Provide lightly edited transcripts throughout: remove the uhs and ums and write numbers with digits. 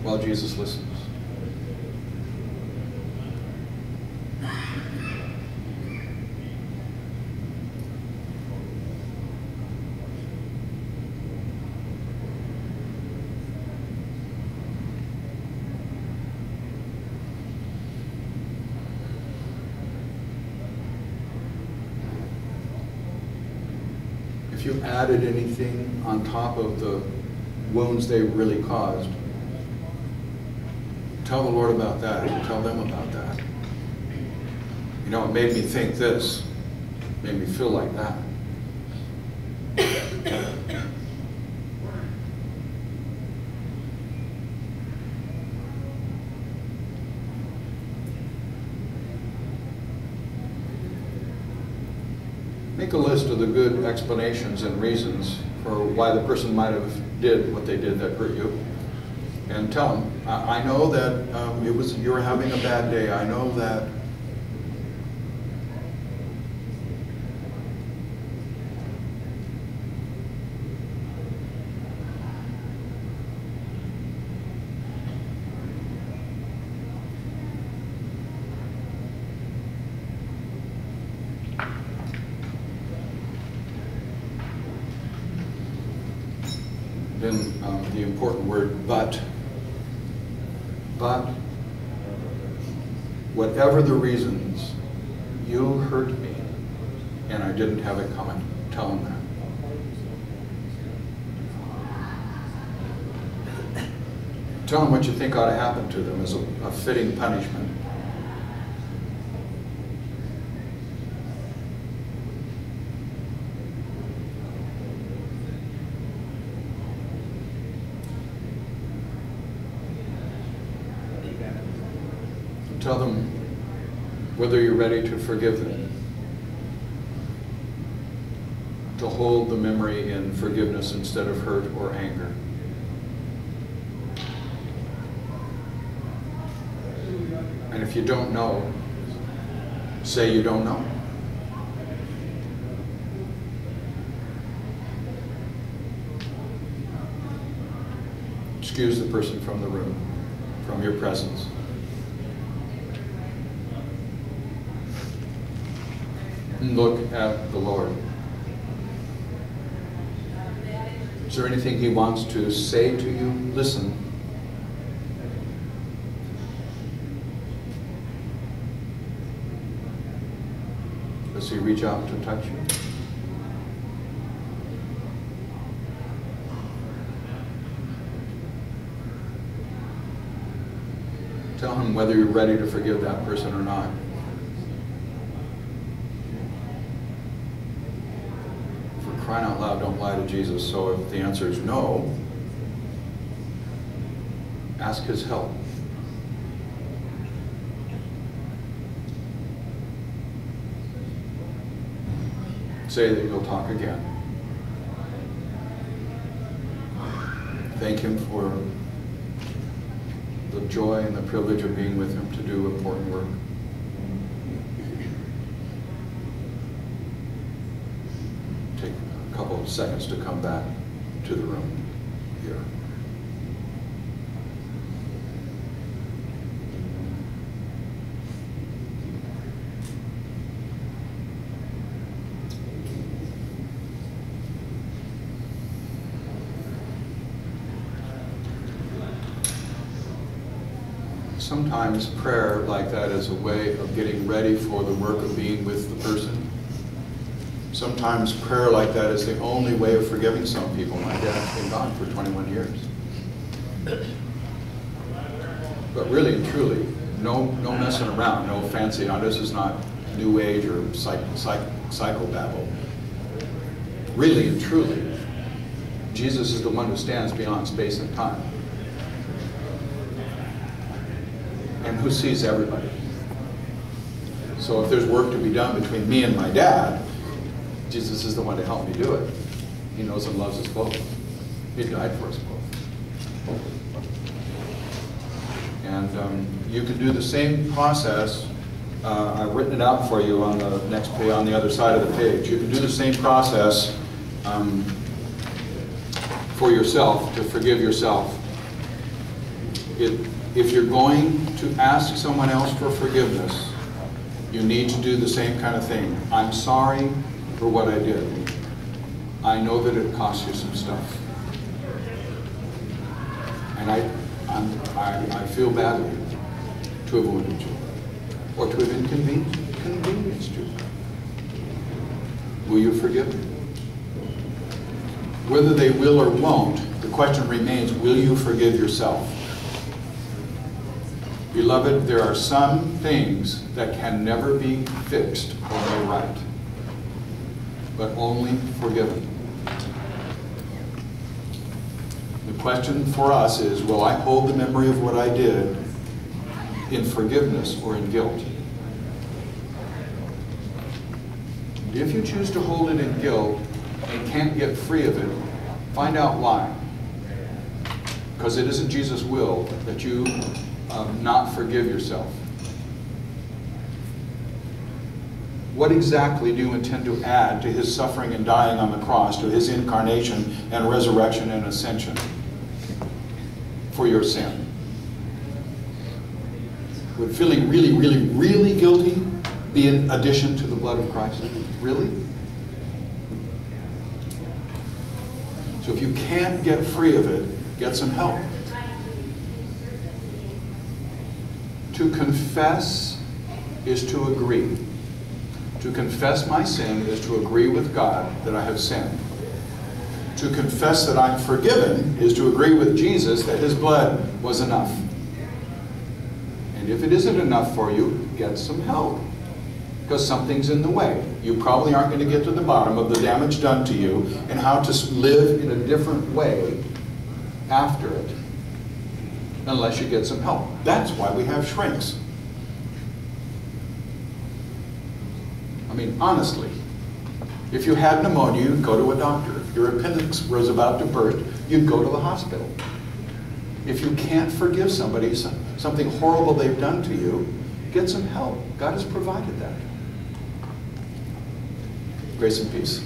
while Jesus listens. If you added anything on top of the wounds they really caused, tell the Lord about that, and tell them about that. You know, it made me think this, made me feel like that. Make a list of the good explanations and reasons for why the person might have did what they did that hurt you, and tell them, I know that you were having a bad day. I know that then the important word, but whatever the reasons, you hurt me and I didn't have it coming. Tell them that. Tell them what you think ought to happen to them as a fitting punishment. Tell them whether you're ready to forgive them, to hold the memory in forgiveness instead of hurt or anger. And if you don't know, say you don't know. Excuse the person from the room, from your presence. And look at the Lord. Is there anything He wants to say to you? Listen. Does He reach out to touch you? Tell Him whether you're ready to forgive that person or not. Crying out loud, don't lie to Jesus. So if the answer is no, ask His help. Say that you'll talk again. Thank Him for the joy and the privilege of being with Him to do important work. Take a couple of seconds to come back to the room here. Sometimes prayer like that is a way of getting ready for the work of being with the person. Sometimes prayer like that is the only way of forgiving some people. My dad's been gone for 21 years. But really and truly, no messing around, no fancy. Now this is not New Age or psychobabble. Really and truly, Jesus is the one who stands beyond space and time. And who sees everybody. So if there's work to be done between me and my dad, Jesus is the one to help me do it. He knows and loves us both. He died for us both. And you can do the same process. I've written it out for you on the next page, on the other side of the page. You can do the same process for yourself, to forgive yourself. If you're going to ask someone else for forgiveness, you need to do the same kind of thing. I'm sorry for what I did. I know that it cost you some stuff. And I feel badly to have wounded you or to have inconvenienced you. Will you forgive me? Whether they will or won't, the question remains, will you forgive yourself? Beloved, there are some things that can never be fixed or made right, but only forgiven. The question for us is, will I hold the memory of what I did in forgiveness or in guilt? If you choose to hold it in guilt and can't get free of it, find out why. Because it isn't Jesus' will that you not forgive yourself. What exactly do you intend to add to his suffering and dying on the cross, to his incarnation and resurrection and ascension for your sin? Would feeling really, really, really guilty be an addition to the blood of Christ? Really? So if you can't get free of it, get some help. To confess is to agree. To confess my sin is to agree with God that I have sinned. To confess that I'm forgiven is to agree with Jesus that his blood was enough. And if it isn't enough for you, get some help. Because something's in the way. You probably aren't going to get to the bottom of the damage done to you and how to live in a different way after it, unless you get some help. That's why we have shrinks. I mean, honestly, if you had pneumonia, you'd go to a doctor. If your appendix was about to burst, you'd go to the hospital. If you can't forgive somebody, something horrible they've done to you, get some help. God has provided that. Grace and peace.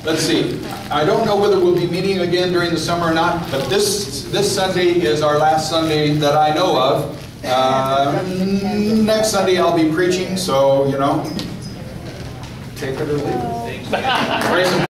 Let's see. I don't know whether we'll be meeting again during the summer or not, but this Sunday is our last Sunday that I know of. Next Sunday I'll be preaching, so, you know, take it or leave it. Grace and